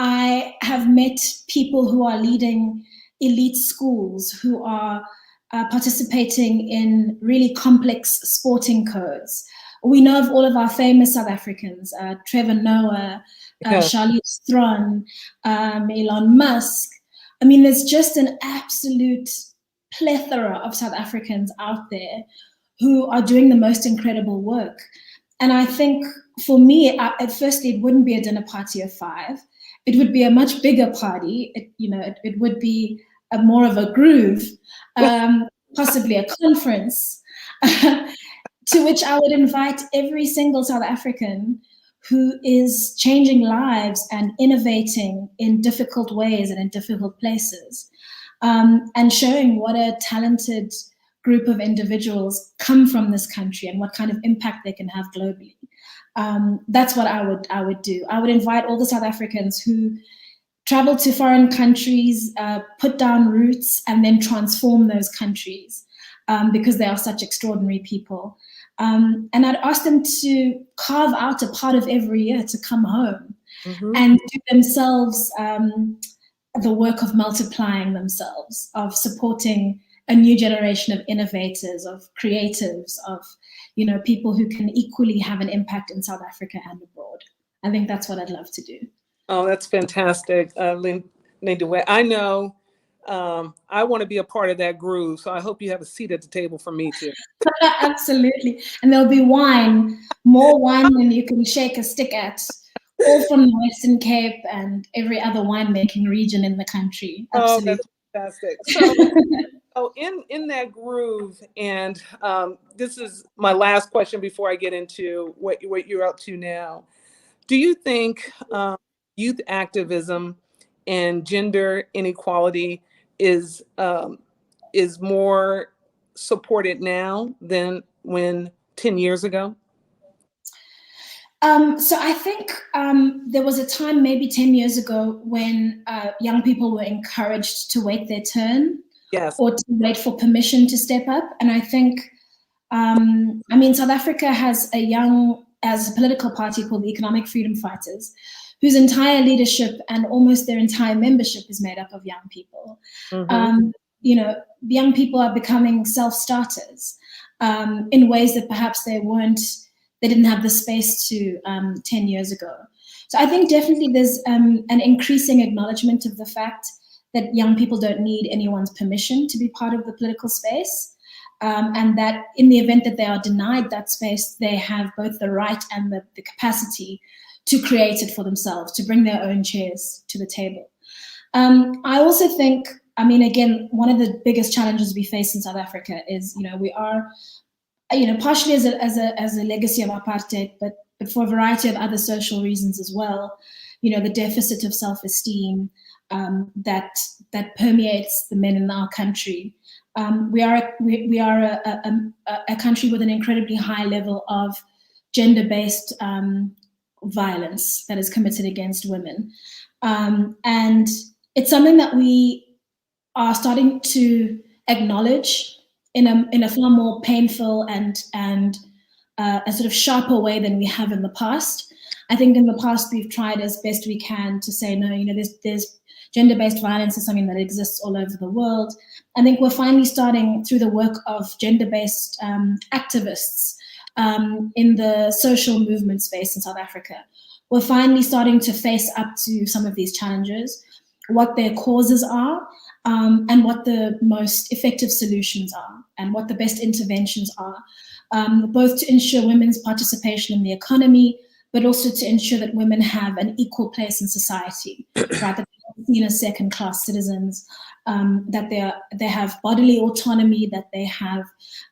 I have met people who are leading elite schools, who are participating in really complex sporting codes. We know of all of our famous South Africans, Trevor Noah, Charlize Theron, Elon Musk. I mean, there's just an absolute plethora of South Africans out there who are doing the most incredible work. And I think for me, at first, it wouldn't be a dinner party of 5. It would be a much bigger party. It would be more of a groove, possibly a conference, to which I would invite every single South African who is changing lives and innovating in difficult ways and in difficult places, and showing what a talented group of individuals come from this country and what kind of impact they can have globally. That's what I would do. I would invite all the South Africans who travel to foreign countries, put down roots, and then transform those countries, because they are such extraordinary people. And I'd ask them to carve out a part of every year to come home and do themselves the work of multiplying themselves, of supporting a new generation of innovators, of creatives, of people who can equally have an impact in South Africa and abroad. I think that's what I'd love to do. Oh, that's fantastic, Lindiwe. I know I want to be a part of that groove, so I hope you have a seat at the table for me too. Absolutely. And there'll be wine, more wine than you can shake a stick at, all from the Western Cape and every other winemaking region in the country. Absolutely. Oh, that's fantastic. So in that groove, and this is my last question before I get into what you're up to now. Do you think youth activism and gender inequality is more supported now than when 10 years ago? So I think there was a time maybe 10 years ago when young people were encouraged to wait their turn, or to wait for permission to step up. And I think, South Africa has a political party called the Economic Freedom Fighters, whose entire leadership and almost their entire membership is made up of young people. Young people are becoming self-starters in ways that perhaps they didn't have the space to 10 years ago. So I think definitely there's an increasing acknowledgement of the fact that young people don't need anyone's permission to be part of the political space, and that in the event that they are denied that space, they have both the right and the capacity to create it for themselves, to bring their own chairs to the table. I also think, I mean, again, one of the biggest challenges we face in South Africa is, we are, partially as a legacy of apartheid, but for a variety of other social reasons as well, the deficit of self-esteem that permeates the men in our country. We are a country with an incredibly high level of gender-based violence that is committed against women, and it's something that we are starting to acknowledge in a far more painful and a sort of sharper way than we have in the past. I think in the past we've tried as best we can to say, no, there's gender-based violence is something that exists all over the world. I think we're finally starting, through the work of gender-based activists in the social movement space in South Africa, we're finally starting to face up to some of these challenges, what their causes are, and what the most effective solutions are, and what the best interventions are, both to ensure women's participation in the economy, but also to ensure that women have an equal place in society, right? That they're not seen as second-class citizens, that they have bodily autonomy, that they have,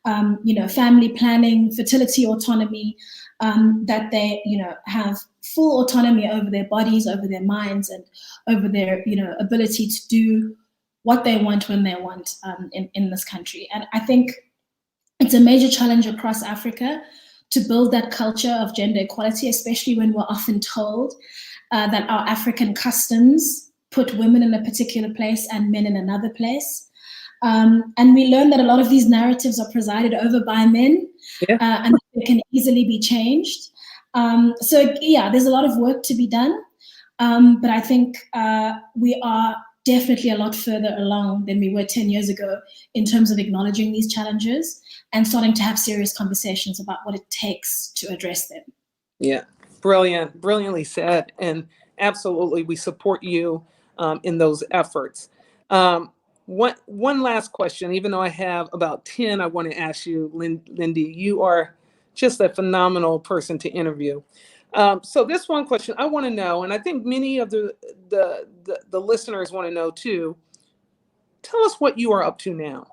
family planning, fertility autonomy, that they, have full autonomy over their bodies, over their minds, and over their, ability to do what they want when they want in this country. And I think it's a major challenge across Africa to build that culture of gender equality, especially when we're often told that our African customs put women in a particular place and men in another place. And we learn that a lot of these narratives are presided over by men, and they can easily be changed. So yeah, there's a lot of work to be done, but I think we are definitely a lot further along than we were 10 years ago in terms of acknowledging these challenges and starting to have serious conversations about what it takes to address them. Yeah, brilliantly said. And absolutely, we support you in those efforts. One last question, even though I have about 10, I want to ask you, Lindy, you are just a phenomenal person to interview. So this one question I want to know, and I think many of the listeners want to know too, tell us what you are up to now.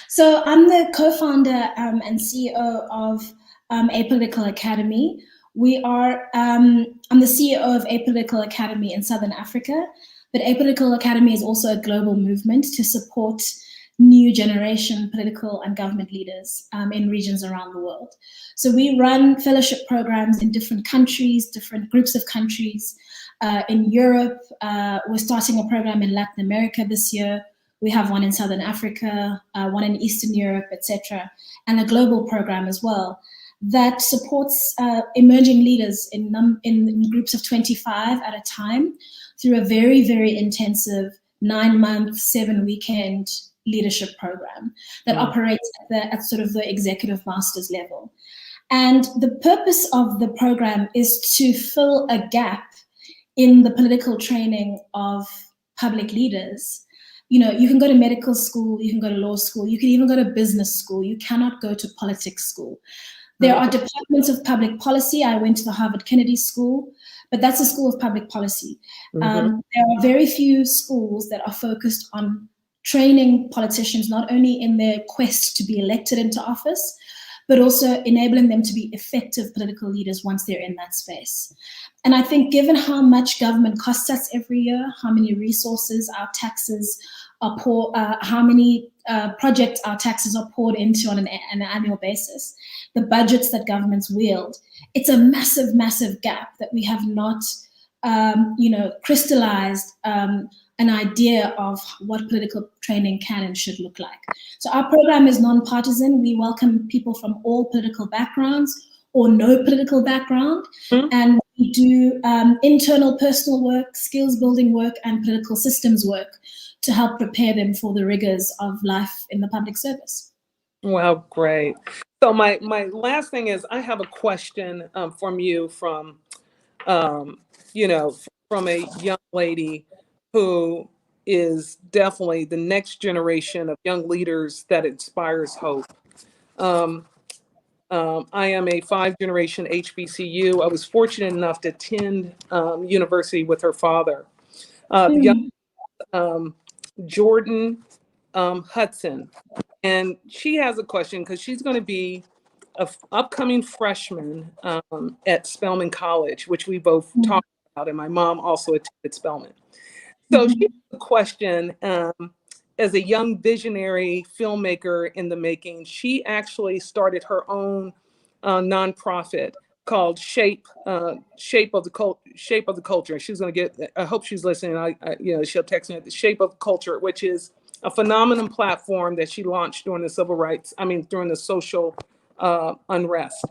So I'm the co-founder and CEO of Apolitical Academy. I'm the CEO of Apolitical Academy in Southern Africa, but Apolitical Academy is also a global movement to support new generation political and government leaders in regions around the world. So we run fellowship programs in different countries, different groups of countries. In Europe, we're starting a program in Latin America this year. We have one in Southern Africa, one in Eastern Europe, etc., and a global program as well that supports emerging leaders in groups of 25 at a time through a very, very intensive 9-month, 7-weekend leadership program that operates at sort of the executive master's level. And the purpose of the program is to fill a gap in the political training of public leaders. You can go to medical school, you can go to law school, you can even go to business school. You cannot go to politics school. There are departments of public policy. I went to the Harvard Kennedy School, but that's a school of public policy. There are very few schools that are focused on training politicians, not only in their quest to be elected into office, but also enabling them to be effective political leaders once they're in that space. And I think given how much government costs us every year, how many resources our taxes are how many projects our taxes are poured into on an annual basis, the budgets that governments wield, it's a massive, massive gap that we have not, crystallized an idea of what political training can and should look like. So our program is nonpartisan. We welcome people from all political backgrounds or no political background, and we do internal personal work, skills building work, and political systems work to help prepare them for the rigors of life in the public service. Wow, great. So my last thing is, I have a question from you from a young lady who is definitely the next generation of young leaders that inspires hope. I am a 5th-generation HBCU. I was fortunate enough to attend university with her father. The young Jordan Hudson. And she has a question because she's going to be an upcoming freshman at Spelman College, which we both talked about, and my mom also attended Spelman. So she has a question. As a young visionary filmmaker in the making, she actually started her own nonprofit called Shape of the Culture. And she's going to get. I hope she's listening. She'll text me at the Shape of Culture, which is a phenomenal platform that she launched during during the social unrest.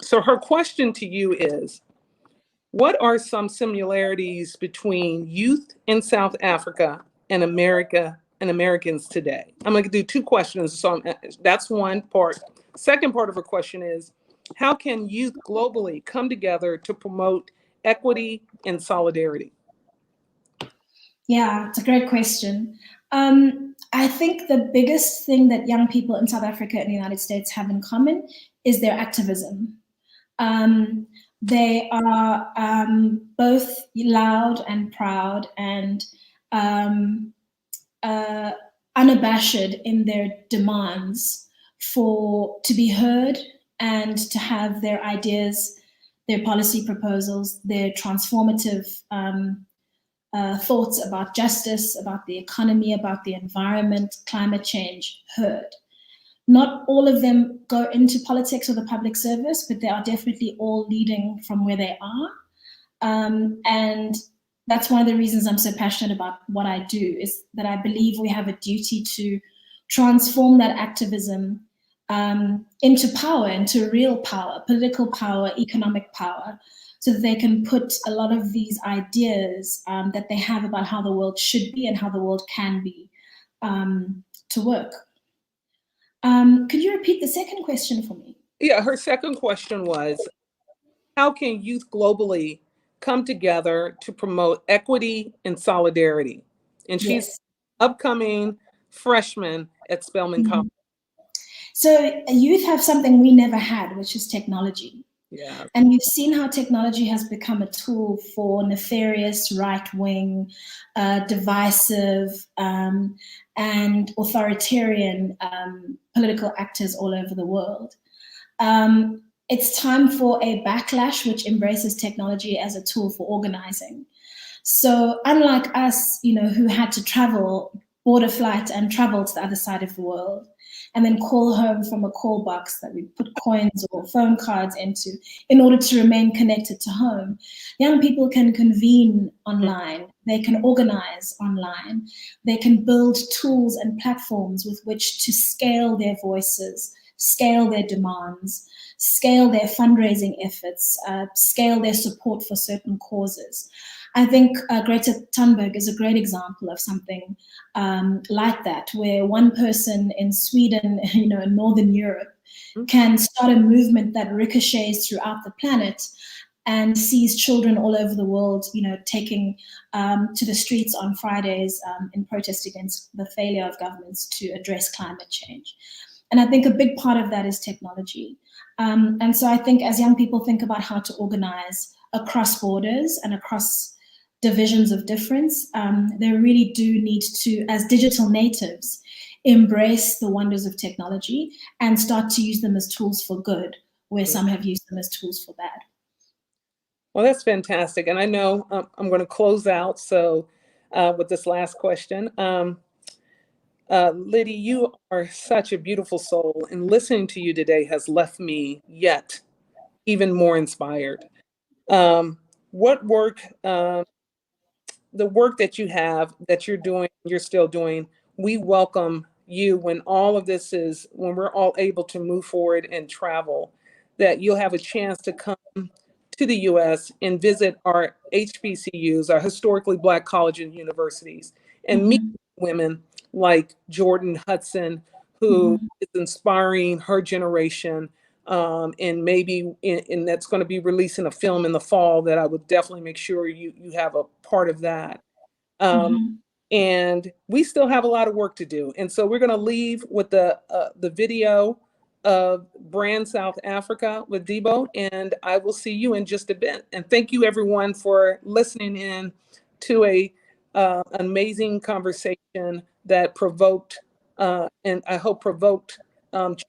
So her question to you is, what are some similarities between youth in South Africa and America and Americans today? I'm going to do 2 questions. So that's one part. Second part of her question is, how can youth globally come together to promote equity and solidarity? Yeah, it's a great question. I think the biggest thing that young people in South Africa and the United States have in common is their activism. They are both loud and proud and unabashed in their demands to be heard and to have their ideas, their policy proposals, their transformative thoughts about justice, about the economy, about the environment, climate change heard. Not all of them go into politics or the public service, but they are definitely all leading from where they are. And that's one of the reasons I'm so passionate about what I do, is that I believe we have a duty to transform that activism into power, into real power, political power, economic power, so that they can put a lot of these ideas that they have about how the world should be and how the world can be to work. Could you repeat the second question for me? Yeah, her second question was, how can youth globally come together to promote equity and solidarity? And she's upcoming freshman at Spelman College. So youth have something we never had, which is technology. Yeah. And we've seen how technology has become a tool for nefarious, right-wing, divisive, and authoritarian political actors all over the world. It's time for a backlash which embraces technology as a tool for organizing. So unlike us, who had to travel, board a flight and travel to the other side of the world, and then call home from a call box that we put coins or phone cards into in order to remain connected to home, young people can convene online, they can organize online, they can build tools and platforms with which to scale their voices, scale their demands, scale their fundraising efforts, scale their support for certain causes. I think Greta Thunberg is a great example of something like that, where one person in Sweden, in Northern Europe, can start a movement that ricochets throughout the planet and sees children all over the world, taking to the streets on Fridays in protest against the failure of governments to address climate change. And I think a big part of that is technology. And so I think as young people think about how to organize across borders and across divisions of difference, they really do need to, as digital natives, embrace the wonders of technology and start to use them as tools for good, where some have used them as tools for bad. Well, that's fantastic. And I know I'm going to close out with this last question. Liddy, you are such a beautiful soul, and listening to you today has left me yet even more inspired. What work, the work that you have, that you're doing, you're still doing, we welcome you when when we're all able to move forward and travel, that you'll have a chance to come to the US and visit our HBCUs, our historically Black colleges and universities, and meet women like Jordan Hudson, who is inspiring her generation, and that's going to be releasing a film in the fall that I would definitely make sure you have a part of that. And we still have a lot of work to do. And so we're going to leave with the video of Brand South Africa with Debo, and I will see you in just a bit. And thank you everyone for listening in to an amazing conversation that provoked, and I hope provoked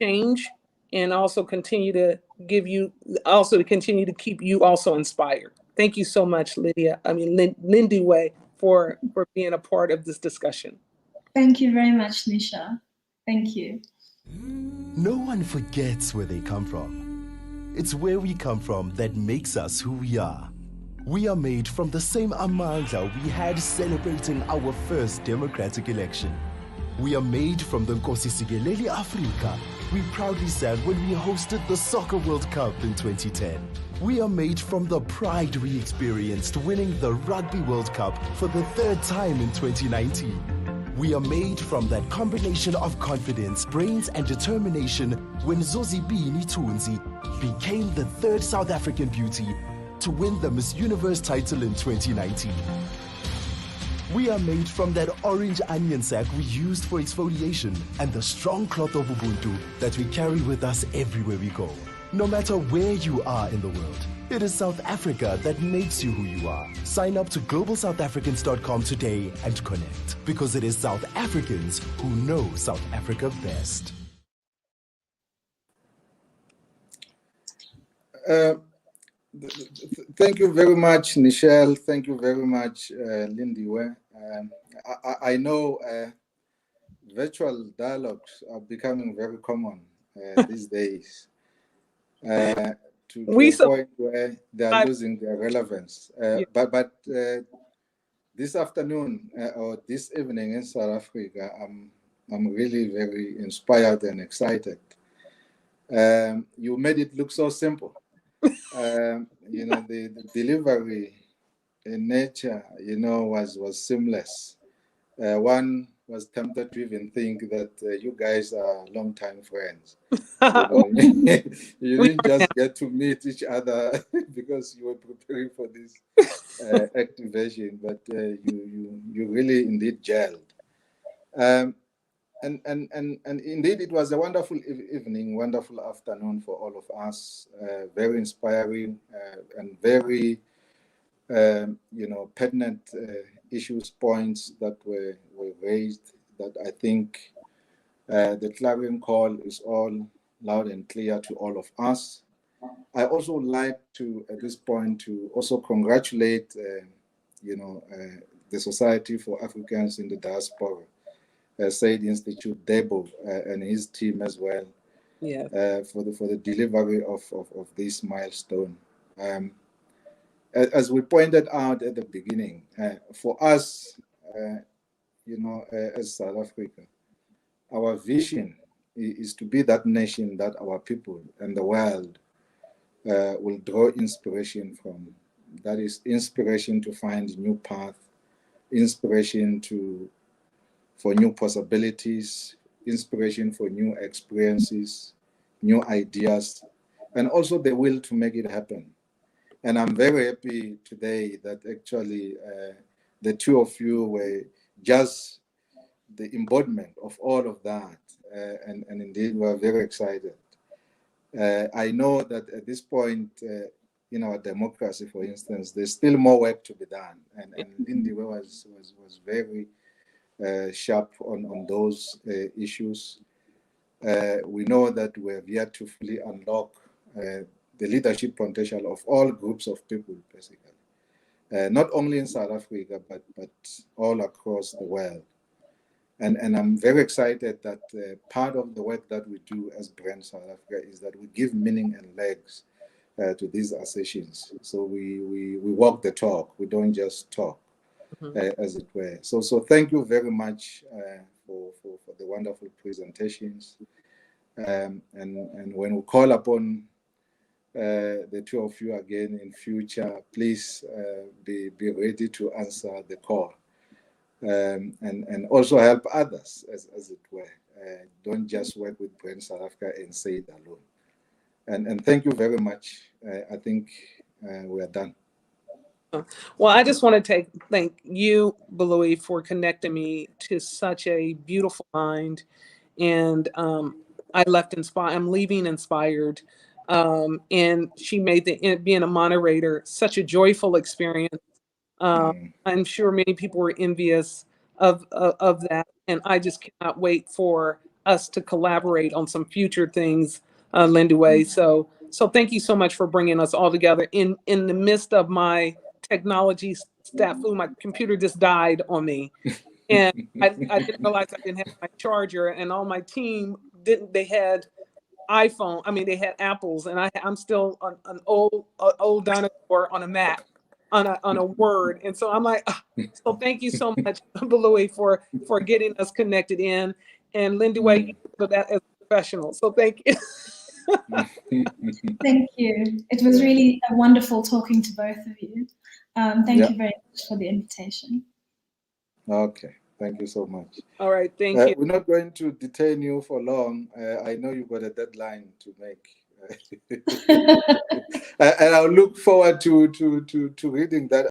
change, and also continue to continue to keep you also inspired. Thank you so much, Lindiwe, for being a part of this discussion. Thank you very much, Nisha. Thank you. No one forgets where they come from. It's where we come from that makes us who we are. We are made from the same amandla we had celebrating our first democratic election. We are made from the Nkosi Sikelel' Africa we proudly sang when we hosted the Soccer World Cup in 2010. We are made from the pride we experienced winning the Rugby World Cup for the third time in 2019. We are made from that combination of confidence, brains, and determination when Zozibini Tunzi became the third South African beauty to win the Miss Universe title in 2019. We are made from that orange onion sack we used for exfoliation and the strong cloth of Ubuntu that we carry with us everywhere we go. No matter where you are in the world, it is South Africa that makes you who you are. Sign up to globalsouthafricans.com today and connect, because it is South Africans who know South Africa best. Thank you very much, Nichelle. Thank you very much, Lindiwe. I know virtual dialogues are becoming very common these days. To a point where they are losing their relevance. But this afternoon or this evening in South Africa, I'm really very inspired and excited. You made it look so simple. The delivery in nature, was seamless. One was tempted to even think that you guys are longtime friends. You didn't just get to meet each other because you were preparing for this activation, but you really indeed gelled. And indeed, it was a wonderful evening, wonderful afternoon for all of us. Very inspiring and very, pertinent issues, points that were raised. That I think the clarion call is all loud and clear to all of us. I also would like to, at this point, to also congratulate, the Society for Africans in the Diaspora. Said Institute, Debo, and his team as well, for the delivery of this milestone. As we pointed out at the beginning, for us, as South Africa, our vision is to be that nation that our people and the world will draw inspiration from. That is inspiration to find new path, inspiration for new possibilities, inspiration for new experiences, new ideas, and also the will to make it happen. And I'm very happy today that actually the two of you were just the embodiment of all of that. And indeed, we're very excited. I know that at this point in our democracy, for instance, there's still more work to be done. And Lindiwe was very sharp on those issues. We know that we have yet to fully unlock the leadership potential of all groups of people, basically. Not only in South Africa, but all across the world. And I'm very excited that part of the work that we do as Brand South Africa is that we give meaning and legs to these assertions. So we walk the talk. We don't just talk. As it were. So thank you very much for the wonderful presentations. And when we call upon the two of you again in future, please be ready to answer the call. And also help others, as it were. Don't just work with Brand South Africa and say it alone. And thank you very much. I think we are done. Well, I just want to thank you, Balui, for connecting me to such a beautiful mind. And I left inspired. I'm leaving inspired. And she made being a moderator such a joyful experience. I'm sure many people were envious of that, and I just cannot wait for us to collaborate on some future things, Lindiwe. So thank you so much for bringing us all together in the midst of my technology snafu. My computer just died on me, and I didn't realize I didn't have my charger, and all my team didn't. They had iPhone. I mean, they had Apples, and I'm still an old dinosaur on a Mac, on a Word, and so I'm like, so thank you so much, Balui, for getting us connected in, and Lindiwe, for that as a professional. So thank you. Thank you. It was really wonderful talking to both of you. Thank you very much for the invitation. Okay. Thank you so much. All right, thank you. We're not going to detain you for long. I know you've got a deadline to make. And I'll look forward to reading that